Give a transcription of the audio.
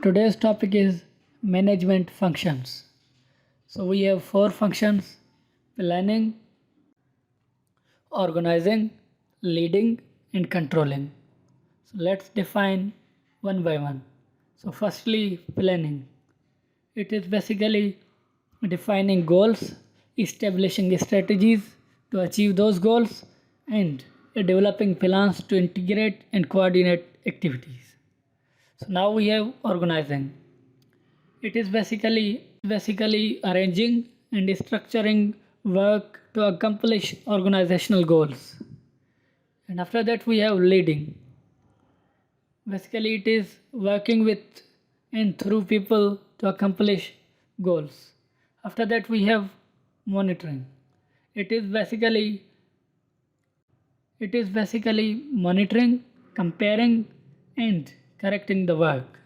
Today's topic is management functions. So we have four functions: planning, organizing, leading, and controlling. So let's define one by one. So firstly, planning. It is basically defining goals, establishing strategies to achieve those goals, and developing plans to integrate and coordinate activities. So now we have organizing. It is basically arranging and structuring work to accomplish organizational goals. And after that we have leading. Basically it is working with and through people to accomplish goals. After that we have monitoring. It is basically monitoring, comparing and correcting the work.